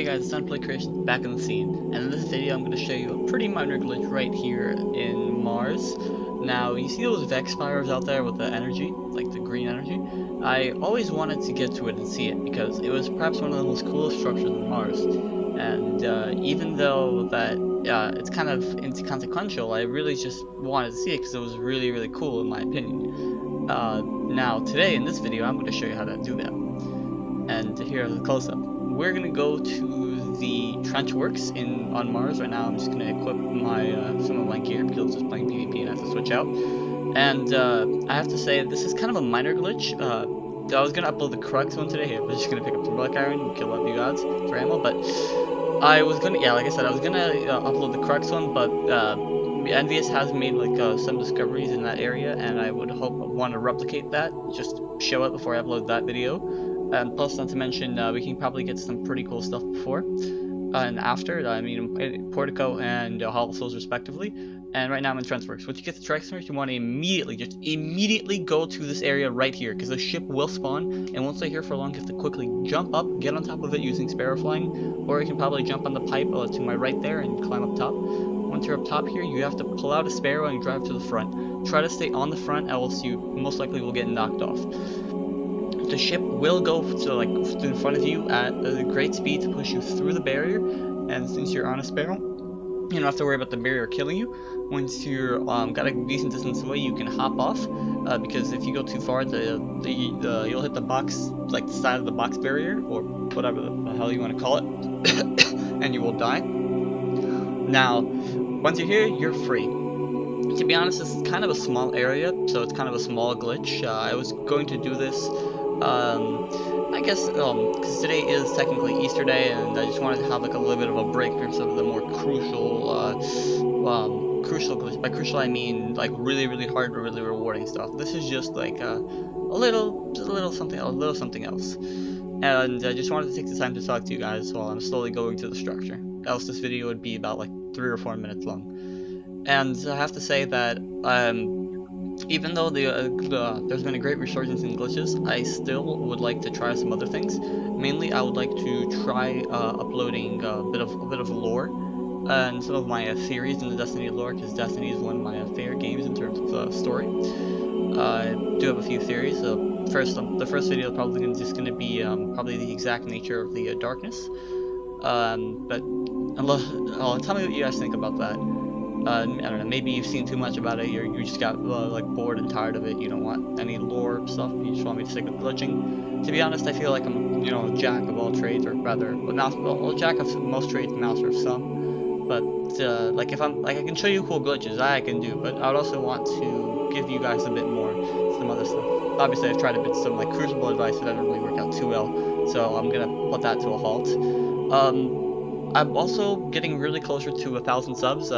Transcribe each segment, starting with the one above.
Hey guys, it's Play Creation back in the scene, and in this video I'm going to show you a pretty minor glitch right here in Mars. Now, you see those Vex spires out there with the energy, like the green energy? I always wanted to get to it and see it, because it was perhaps one of the most coolest structures on Mars. And even though that it's kind of inconsequential, I really just wanted to see it because it was really, really cool in my opinion. Now, today in this video I'm going to show you how to do that. And here's a close-up. We're gonna go to the trench works on Mars right now. I'm just gonna equip my some of my gear because I was just playing PvP and I have to switch out. And I have to say this is kind of a minor glitch. I was gonna upload the Crux one today. I was just gonna pick up some black iron and kill a few gods for ammo, but I was gonna, like I said, I was gonna upload the Crux one, but Envious has made like some discoveries in that area, and I would want to replicate that, just show it before I upload that video. And plus, not to mention, we can probably get some pretty cool stuff before and after. I mean, Portico and Hollow Souls respectively. And right now I'm in Trenchworks. Once you get to Trenchworks, you want to immediately go to this area right here, because the ship will spawn. And won't stay here for long. You have to quickly jump up, get on top of it using Sparrow Flying, or you can probably jump on the pipe to my right there and climb up top. Once you're up top here, you have to pull out a Sparrow and drive to the front. Try to stay on the front, else you most likely will get knocked off. The ship will go to in front of you at a great speed to push you through the barrier, and since you're on a Sparrow, you don't have to worry about the barrier killing you. Once you're got a decent distance away, you can hop off, because if you go too far, you'll hit the box, like the side of the box barrier, or whatever the hell you want to call it, and you will die. Now, once you're here, you're free. To be honest, this is kind of a small area, so it's kind of a small glitch. I was going to do this I guess because today is technically Easter Day, and I just wanted to have like a little bit of a break from some of the more crucial glitch. By crucial I mean like really hard but really rewarding stuff. This is just like a little something else. And I just wanted to take the time to talk to you guys while I'm slowly going through the structure. Else this video would be about like 3 or 4 minutes long. And I have to say that even though there's been a great resurgence in glitches, I still would like to try some other things. Mainly, I would like to try uploading a bit of lore and some of my theories in the Destiny lore, because Destiny is one of my favorite games in terms of story. I do have a few theories. The first video is probably just going to be probably the exact nature of the darkness. But tell me what you guys think about that. I don't know, maybe you've seen too much about it, you just got like bored and tired of it, you don't want any lore stuff, you just want me to stick with glitching. To be honest, I feel like I'm, a jack of all trades, or rather, a jack of most trades, master of some. But, like, if I'm, like, I can show you cool glitches, I can do, but I'd also want to give you guys a bit more, some other stuff. Obviously, I've tried a bit some, like, Crucible advice, but that didn't really work out too well, so I'm gonna put that to a halt. I'm also getting really closer to 1,000 subs.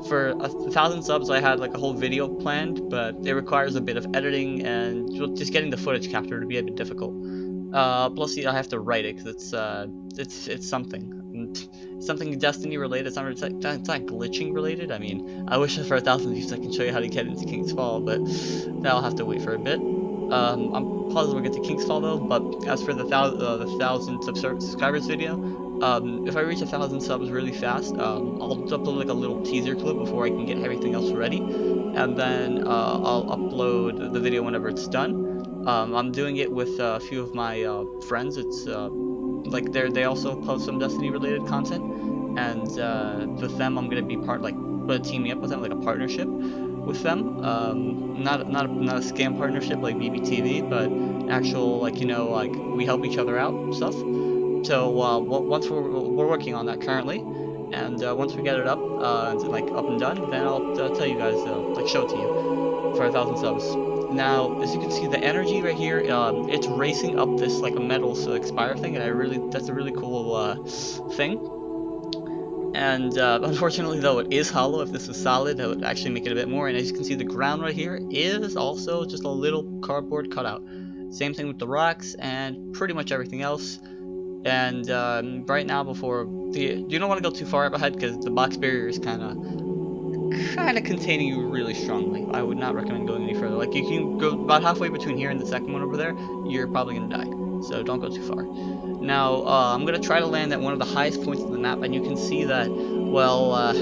For 1,000 subs, I had like a whole video planned, but it requires a bit of editing and just getting the footage captured to be a bit difficult. Plus, I have to write it because it's something Destiny related. It's not glitching related. I mean, I wish for 1,000 views I can show you how to get into King's Fall, but that'll have to wait for a bit. I'm positive we'll get to King's Fall though. But as for the 1,000 subscribers video. If I reach 1,000 subs really fast, I'll upload like a little teaser clip before I can get everything else ready, and then I'll upload the video whenever it's done. I'm doing it with a few of my friends. It's like they also post some Destiny related content, and with them I'm gonna be teaming up with them, like a partnership with them. Not a scam partnership like BBTV, but actual like we help each other out stuff. So once we're working on that currently, and once we get it up and done, then I'll tell you guys, show it to you for 1,000 subs. Now, as you can see, the energy right here, it's racing up this like a metal expire thing, and that's a really cool thing. And unfortunately, though, it is hollow. If this was solid, that would actually make it a bit more. And as you can see, the ground right here is also just a little cardboard cutout. Same thing with the rocks and pretty much everything else. And right now, you don't want to go too far up ahead because the box barrier is kind of containing you really strongly. I would not recommend going any further. Like, you can go about halfway between here and the second one over there, you're probably gonna die. so don't go too far. Now, I'm going to try to land at one of the highest points of the map, and you can see that, well,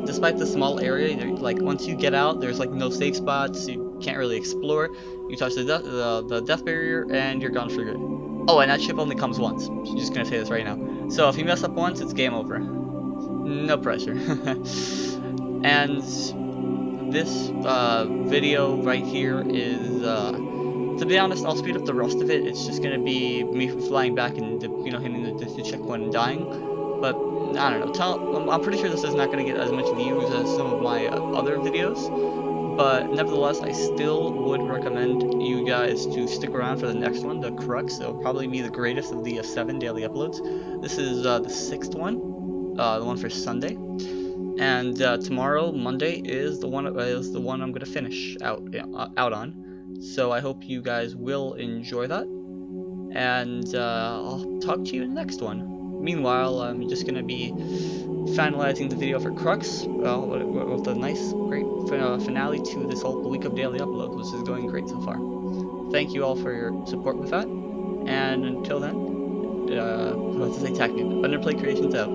despite the small area, like, once you get out, there's, like, no safe spots, you can't really explore, you touch the death barrier, and you're gone for good. Oh, and that ship only comes once. I'm just going to say this right now. So if you mess up once, it's game over. No pressure. And this video right here is, to be honest, I'll speed up the rest of it. It's just gonna be me flying back and, you know, hitting the checkpoint and dying. But I don't know. I'm pretty sure this is not gonna get as much views as some of my other videos. But nevertheless, I still would recommend you guys to stick around for the next one, the Crux. It'll probably be the greatest of the 7 daily uploads. This is the 6th one, the one for Sunday. And tomorrow, Monday, is the one I'm gonna finish out on. So I hope you guys will enjoy that, and I'll talk to you in the next one. Meanwhile, I'm just gonna be finalizing the video for Crux with a nice, great finale to this whole week of daily uploads, which is going great so far. Thank you all for your support with that, and until then, let's say TACNoob. Underplay Creations out.